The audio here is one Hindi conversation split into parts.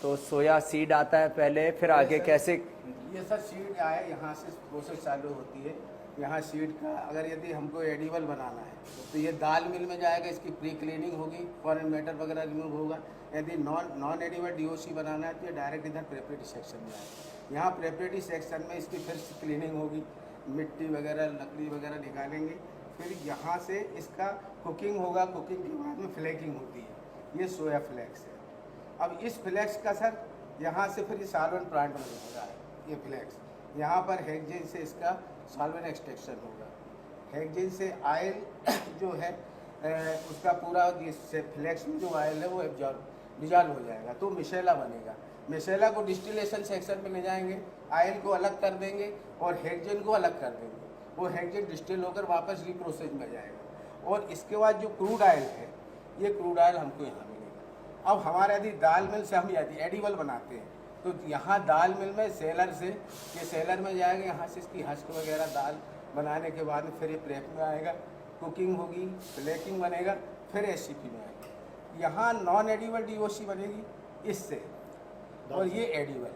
तो सोया सीड आता है पहले, फिर आगे कैसे? ये सर सीड आए, यहाँ से प्रोसेस चालू होती है। यहाँ सीड का अगर यदि हमको एडिबल बनाना है तो ये दाल मिल में जाएगा, इसकी प्री क्लीनिंग होगी, फॉरेन मैटर वगैरह रिमूव होगा। यदि नॉन एडिबल डीओसी बनाना है तो ये डायरेक्ट इधर प्रेपरेटरी सेक्शन में आएगा। यहाँ प्रेपरेटरी सेक्शन में इसकी फिर क्लीनिंग होगी, मिट्टी वगैरह लकड़ी वगैरह निकालेंगे, फिर यहाँ से इसका कुकिंग होगा। कुकिंग के बाद में फ्लेकिंग होती है, ये सोया फ्लेक्स है। अब इस फ्लेक्स का सर यहाँ से फिर ये सॉल्वेंट प्लांट में हो रहा है। ये फ्लेक्स यहाँ पर हेक्सेन से इसका सॉल्वेंट एक्सट्रैक्शन होगा। हेक्सेन से आयल जो है उसका पूरा फ्लेक्स में जो आयल है वो डिजॉल्व हो जाएगा, तो मिशेला बनेगा। मिशेला को डिस्टिलेशन सेक्शन में ले जाएंगे, आयल को अलग कर देंगे और हेक्सेन को अलग कर देंगे। वो हेक्सेन डिस्टिल होकर वापस रिप्रोसेस में जाएगा। और इसके बाद जो क्रूड आयल है, ये क्रूड आयल हमको यहाँ मिलेगा। अब हमारे यदि दाल मिल से हम यदि एडिबल बनाते हैं तो यहाँ दाल मिल में सेलर से ये सेलर में जाएगा, यहाँ से इसकी हस्क वगैरह दाल बनाने के बाद में फिर ये प्रेप में आएगा, कुकिंग होगी, फ्लेकिंग बनेगा, फिर एससीपी में आएगा। यहाँ नॉन एडिबल डीओसी बनेगी इससे, और ये एडिबल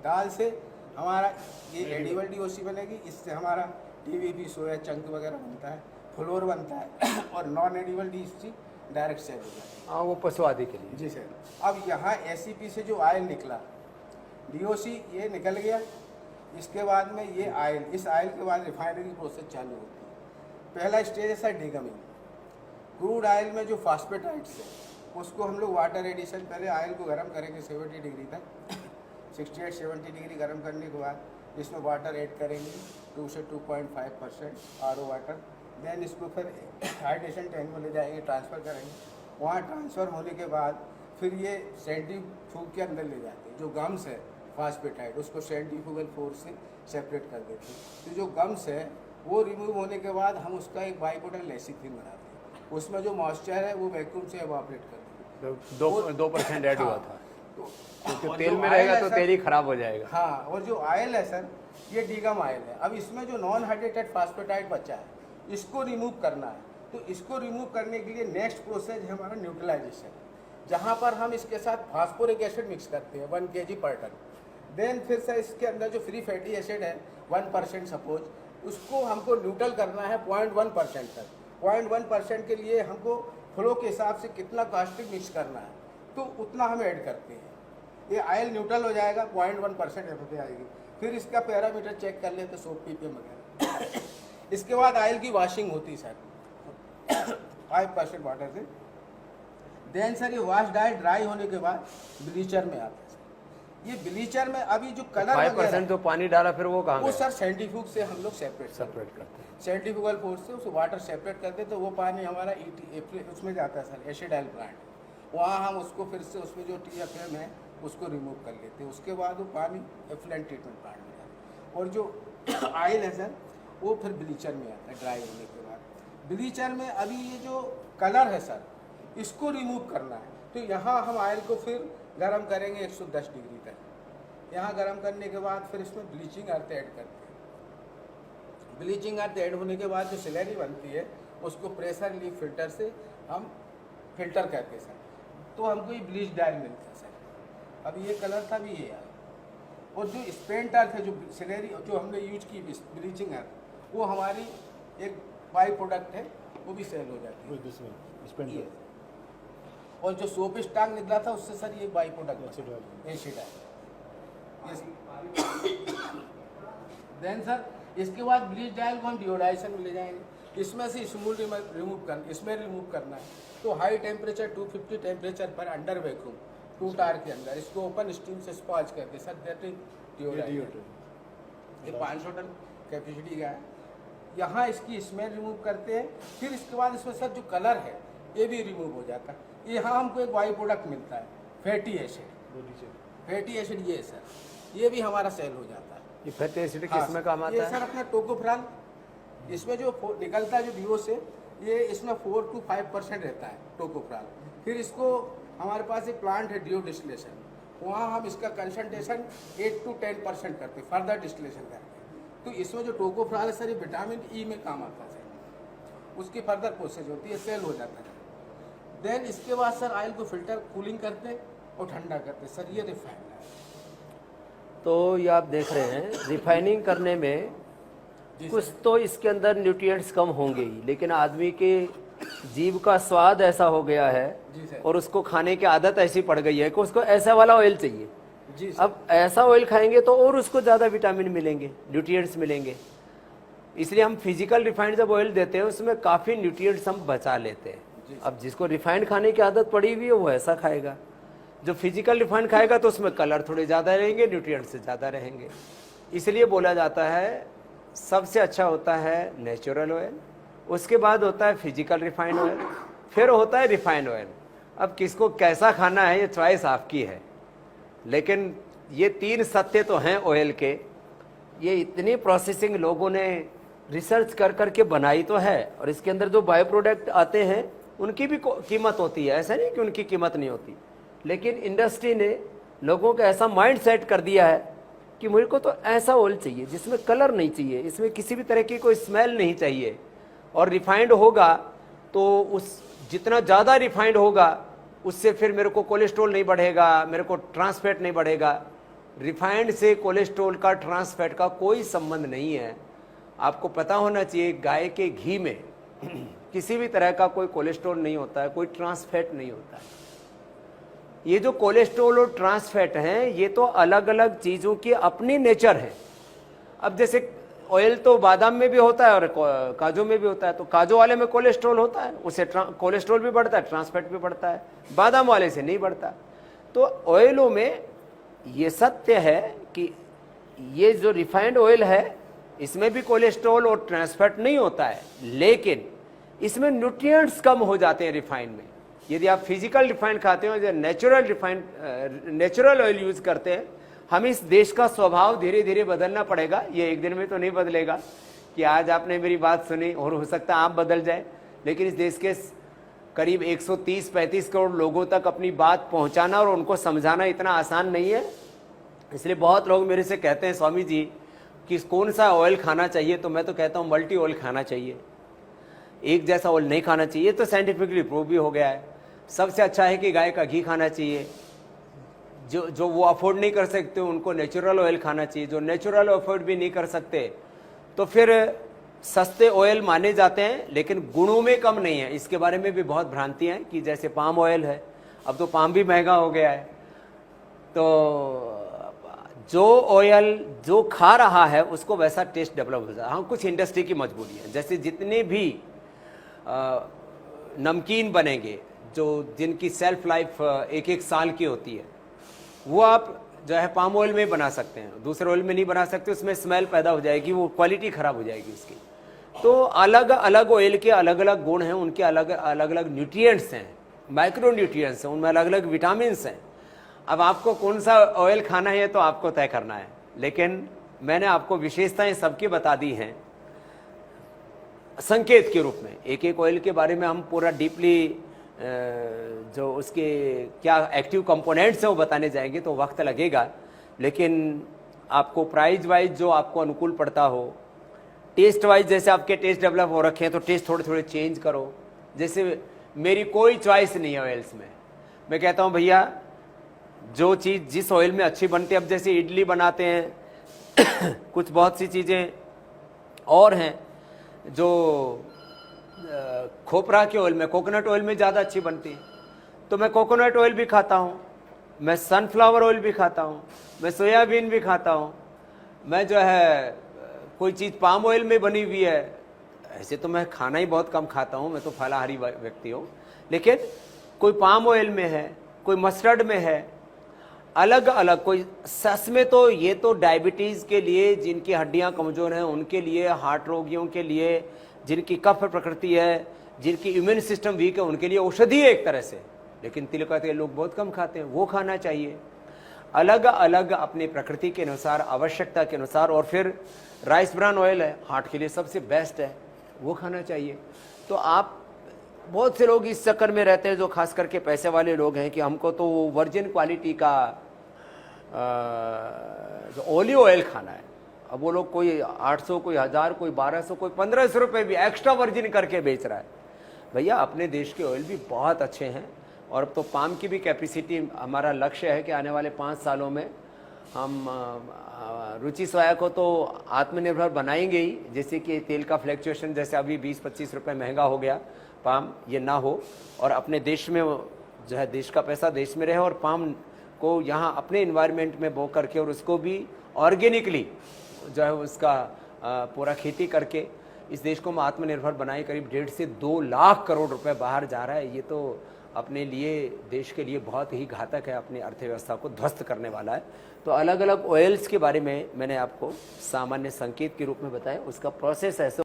दाल से हमारा ये एडिबल डीओसी बनेगी। इससे हमारा टीवीपी सोया चंक वगैरह बनता है, फ्लोर बनता है, और non edible DOC direct sale हो जाता है। हाँ, वो पशु आदि के लिए। जी सर। अब यहाँ एससीपी से जो आयल निकला, डीओसी ये निकल गया, इसके बाद में ये आयल, इस आयल के बाद रिफाइनरी प्रोसेस चालू होती है। पहला स्टेज है सर डीगमिंग। क्रूड आयल में जो फॉस्फेटाइड्स है उसको हम लोग वाटर एडिशन, पहले आयल को गर्म करेंगे 70 डिग्री तक, 68-70 डिग्री गर्म करने के बाद इसमें वाटर ऐड करेंगे 2 से 2.5% आरओ वाटर। देन इसको फिर हाइड्रेशन टैंक में ले जाएंगे, ट्रांसफ़र करेंगे। वहाँ ट्रांसफ़र होने के बाद फिर ये सेंट्रीफ्यूग के अंदर ले जाते हैं। जो गम्स है फॉस्फेटाइड, उसको सेंट्रीफ्यूगल फोर्स से सेपरेट कर देते हैं। तो जो गम्स है वो रिमूव होने के बाद हम उसका एक बाइपोटल लेसिथिन बनाते हैं। उसमें जो मॉइस्चर है वो वैक्यूम से एवापोरेट कर देते हैं। 2% ऐड हुआ था, तो क्योंकि तेल में रहेगा तो तेल ही खराब हो जाएगा। हाँ, और जो आयल है सर ये डीगम आयल है। अब इसमें जो नॉन हाइड्रेटेड फॉस्फेटाइड बचा है इसको रिमूव करना है। तो इसको रिमूव करने के लिए नेक्स्ट प्रोसेस है हमारा न्यूट्रलाइजेशन, जहाँ पर हम इसके साथ फास्फोरिक एसिड मिक्स करते हैं 1 kg पर टन। देन फिर से इसके अंदर जो फ्री फैटी एसिड है 1% सपोज, उसको हमको न्यूट्रल करना है 0.1% तक। 0.1% के लिए हमको फ्लो के हिसाब से कितना कास्टिक मिक्स करना है तो उतना हम ऐड करते हैं। ये आयल न्यूट्रल हो जाएगा, 0.1% एफ आएगी। फिर इसका पैरामीटर चेक कर लेते सोप पीपीएम वगैरह। इसके बाद आयल की वॉशिंग होती सर 5% वाटर से। देन सर ये वॉश ड्राई होने के बाद ब्लीचर में आता है। ये ब्लीचर में अभी जो कलर 5% तो पानी डाला, फिर वो कहाँ वो गया? सर सेंट्रीफ्यूग से हम लोग सेपरेट करते हैं। सेंट्रीफ्यूगल फोर्स से उस वाटर सेपरेट करते तो वो पानी हमारा उसमें जाता है सर एसिड आयल प्लांट। वहाँ हम उसको फिर से उसमें जो TFM है उसको रिमूव कर लेते हैं। उसके बाद वो पानी एफ्लुएंट ट्रीटमेंट प्लांट में जाता है। और जो आयल है सर वो फिर ब्लीचर में आता है ड्राई होने के बाद। ब्लीचर में अभी ये जो कलर है सर इसको रिमूव करना है, तो यहाँ हम आयल को फिर गर्म करेंगे 110 डिग्री तक। यहाँ गर्म करने के बाद फिर इसमें ब्लीचिंग अर्थ ऐड करते हैं। ब्लीचिंग अर्थ ऐड होने के बाद जो स्लरी बनती है उसको प्रेशर रिलीफ फिल्टर से हम फिल्टर करते हैं सर, तो हमको ये ब्लीच डायल मिलता है सर। अब ये कलर था भी ये यार। और जो स्पेंट अर्थ है, जो स्लरी जो हमने यूज की ब्लीचिंग अर्थ, वो हमारी एक बाई प्रोडक्ट है, वो भी सेल हो जाती है। और जो सोप स्टाक निकला था उससे सर ये बाई प्रोडक्ट एसिड है। देन सर इसके बाद ब्लीच डायल को हम डिओडाइजेशन में ले जाएंगे। इसमें से स्मूल रिमूव करना है, तो हाई टेम्परेचर 250 टेम्परेचर पर अंडर वैक्यूम 2 टार के अंदर इसको ओपन स्टीम से स्पॉज करके सर दैट इज डिओडाइजेशन। ये 500 टन कैपेसिटी का है। यहाँ इसकी स्मेल रिमूव करते हैं। फिर इसके बाद इसमें सर जो कलर है ये भी रिमूव हो जाता है। यहाँ हमको एक बाई प्रोडक्ट मिलता है फैटी एसिड। फैटी एसिड ये सर ये भी हमारा सेल हो जाता है। ये फैटी एसिड किसमें काम आता है? ये सर अपना टोकोफ्राल, इसमें जो निकलता है जो डीओ से, ये इसमें 4 to 5% रहता है टोकोफ्राल। फिर इसको हमारे पास एक प्लांट है डीओ डिस्टिलेशन, वहाँ हम इसका कंसंट्रेशन 8 to 10% करते हैं फर्दर डिस्टिलेशन करके। तो इसमें जो टोकोफ्राल है सर ये विटामिन ई में काम आता है सर, उसकी फर्दर प्रोसेस होती है, सेल हो जाता है। देन इसके बाद सर ऑयल को फिल्टर कूलिंग करते हैं, और ठंडा करते हैं। सर ये रिफाइंड है। तो ये आप देख रहे हैं रिफाइनिंग करने में जी कुछ सर। तो इसके अंदर न्यूट्रिएंट्स कम होंगे ही, लेकिन आदमी के जीभ का स्वाद ऐसा हो गया है जी सर। और उसको खाने की आदत ऐसी पड़ गई है कि उसको ऐसा वाला ऑयल चाहिए। जी सर। अब ऐसा ऑयल खाएंगे तो और उसको ज़्यादा विटामिन मिलेंगे, न्यूट्रिएंट्स मिलेंगे। इसलिए हम फिजिकल रिफाइंड जब ऑयल देते हैं उसमें काफ़ी न्यूट्रिएंट्स हम बचा लेते हैं। अब जिसको रिफाइंड खाने की आदत पड़ी हुई है वो ऐसा खाएगा, जो फिजिकल रिफाइंड खाएगा तो उसमें कलर थोड़े ज़्यादा रहेंगे, न्यूट्रिएंट्स से ज़्यादा रहेंगे। इसलिए बोला जाता है सबसे अच्छा होता है नेचुरल ऑयल, उसके बाद होता है फिजिकल रिफाइंड ऑयल, फिर होता है रिफाइंड ऑयल। अब किसको कैसा खाना है ये चॉइस आपकी है, लेकिन ये 3 सत्य तो हैं ऑयल के। ये इतनी प्रोसेसिंग लोगों ने रिसर्च कर करके बनाई तो है, और इसके अंदर जो बायो प्रोडक्ट आते हैं उनकी भी कीमत होती है, ऐसा नहीं कि उनकी कीमत नहीं होती। लेकिन इंडस्ट्री ने लोगों का ऐसा माइंड सेट कर दिया है कि मुझे को तो ऐसा ऑयल चाहिए जिसमें कलर नहीं चाहिए, इसमें किसी भी तरह की कोई स्मेल नहीं चाहिए, और रिफाइंड होगा तो उस जितना ज़्यादा रिफाइंड होगा उससे फिर मेरे को कोलेस्ट्रॉल नहीं बढ़ेगा, मेरे को ट्रांस फैट नहीं बढ़ेगा। रिफाइंड से कोलेस्ट्रॉल का, ट्रांस फैट का कोई संबंध नहीं है। आपको पता होना चाहिए गाय के घी में किसी भी तरह का कोई कोलेस्ट्रॉल नहीं होता है, कोई ट्रांस फैट नहीं होता है। ये जो कोलेस्ट्रॉल और ट्रांस फैट हैं ये तो अलग अलग चीज़ों की अपनी नेचर है। अब जैसे ऑयल तो बादाम में भी होता है और काजू में भी होता है, तो काजू वाले में कोलेस्ट्रॉल होता है, उससे कोलेस्ट्रॉल भी बढ़ता है, ट्रांस फैट भी बढ़ता है, बादाम वाले से नहीं बढ़ता। तो ऑयलों में ये सत्य है कि ये जो रिफाइंड ऑयल है इसमें भी कोलेस्ट्रॉल और ट्रांस फैट नहीं होता है, लेकिन इसमें न्यूट्रिएंट्स कम हो जाते हैं रिफाइंड में। यदि आप फिजिकल रिफाइंड खाते हो, जो नेचुरल ऑयल यूज करते हैं, हम इस देश का स्वभाव धीरे धीरे बदलना पड़ेगा। ये एक दिन में तो नहीं बदलेगा कि आज आपने मेरी बात सुनी और हो सकता है आप बदल जाए, लेकिन इस देश के करीब 130-135 करोड़ लोगों तक अपनी बात पहुंचाना और उनको समझाना इतना आसान नहीं है। इसलिए बहुत लोग मेरे से कहते हैं स्वामी जी कि कौन सा ऑयल खाना चाहिए, तो मैं तो कहता हूँ मल्टी ऑयल खाना चाहिए, एक जैसा ऑयल नहीं खाना चाहिए। तो साइंटिफिकली प्रूव भी हो गया है। सबसे अच्छा है कि गाय का घी खाना चाहिए। जो वो अफोर्ड नहीं कर सकते उनको नेचुरल ऑयल खाना चाहिए। जो नेचुरल अफोर्ड भी नहीं कर सकते तो फिर सस्ते ऑयल माने जाते हैं, लेकिन गुणों में कम नहीं है। इसके बारे में भी बहुत भ्रांतियां हैं कि जैसे पाम ऑयल है, अब तो पाम भी महंगा हो गया है, तो जो ऑयल जो खा रहा है उसको वैसा टेस्ट डेवलप हो जाए। हाँ, कुछ इंडस्ट्री की मजबूरी है, जैसे जितने भी नमकीन बनेंगे जो जिनकी सेल्फ लाइफ 1-1 साल की होती है, वो आप जो है पाम ऑयल में बना सकते हैं, दूसरे ऑयल में नहीं बना सकते, उसमें स्मेल पैदा हो जाएगी, वो क्वालिटी खराब हो जाएगी उसकी। तो अलग अलग ऑयल के अलग अलग गुण हैं, उनके अलग अलग न्यूट्रिएंट्स हैं, माइक्रो न्यूट्रिएंट्स हैं, उनमें अलग अलग विटामिन्स हैं। अब आपको कौन सा ऑयल खाना है तो आपको तय करना है, लेकिन मैंने आपको विशेषताएं सबकी बता दी हैं संकेत के रूप में। एक एक ऑयल के बारे में हम पूरा डीपली जो उसके क्या एक्टिव कंपोनेंट्स हैं वो बताने जाएंगे तो वक्त लगेगा, लेकिन आपको प्राइस वाइज जो आपको अनुकूल पड़ता हो, टेस्ट वाइज जैसे आपके टेस्ट डेवलप हो रखे हैं तो टेस्ट थोड़े थोड़े चेंज करो। जैसे मेरी कोई चॉइस नहीं है ऑयल्स में, मैं कहता हूँ भैया जो चीज़ जिस ऑयल में अच्छी बनती है, अब जैसे इडली बनाते हैं कुछ बहुत सी चीज़ें और हैं जो खोपरा के ऑयल में, कोकोनट ऑयल में ज़्यादा अच्छी बनती है, तो मैं कोकोनट ऑयल भी खाता हूँ, मैं सनफ्लावर ऑयल भी खाता हूँ, मैं सोयाबीन भी खाता हूँ, मैं जो है कोई चीज़ पाम ऑयल में बनी हुई है। ऐसे तो मैं खाना ही बहुत कम खाता हूँ, मैं तो फलाहारी व्यक्ति हूँ, लेकिन कोई पाम ऑयल में है, कोई मस्टर्ड में है, अलग अलग। कोई सस में तो ये तो डायबिटीज़ के लिए, जिनकी हड्डियाँ कमज़ोर हैं उनके लिए, हार्ट रोगियों के लिए, जिनकी कफ प्रकृति है, जिनकी इम्यून सिस्टम वीक है, उनके लिए औषधि है एक तरह से। लेकिन तिल का तेल लोग बहुत कम खाते हैं, वो खाना चाहिए अलग अलग अपनी प्रकृति के अनुसार, आवश्यकता के अनुसार। और फिर राइस ब्रान ऑयल है, हार्ट के लिए सबसे बेस्ट है, वो खाना चाहिए। तो आप बहुत से लोग इस चक्कर में रहते हैं, जो खास करके पैसे वाले लोग हैं, कि हमको तो वर्जिन क्वालिटी का जो ओलिव ऑयल खाना है। अब वो लोग कोई 800, कोई 1000, कोई 1200, कोई 1500 रुपये भी एक्स्ट्रा वर्जिन करके बेच रहा है। भैया अपने देश के ऑयल भी बहुत अच्छे हैं और अब तो पाम की भी कैपेसिटी, हमारा लक्ष्य है कि आने वाले 5 सालों में हम रुचि सोया को तो आत्मनिर्भर बनाएंगे ही। जैसे कि तेल का फ्लैक्चुएशन जैसे अभी 20-25 रुपये महंगा हो गया पाम, ये ना हो और अपने देश में जो है देश का पैसा देश में रहे और पाम को यहाँ अपने इन्वायरमेंट में बो करके और उसको भी ऑर्गेनिकली जो है उसका पूरा खेती करके इस देश को हम आत्मनिर्भर बनाए। करीब 1.5 से 2 लाख करोड़ रुपए बाहर जा रहा है। ये तो अपने लिए, देश के लिए बहुत ही घातक है, अपनी अर्थव्यवस्था को ध्वस्त करने वाला है। तो अलग अलग ऑयल्स के बारे में मैंने आपको सामान्य संकेत के रूप में बताया, उसका प्रोसेस ऐसे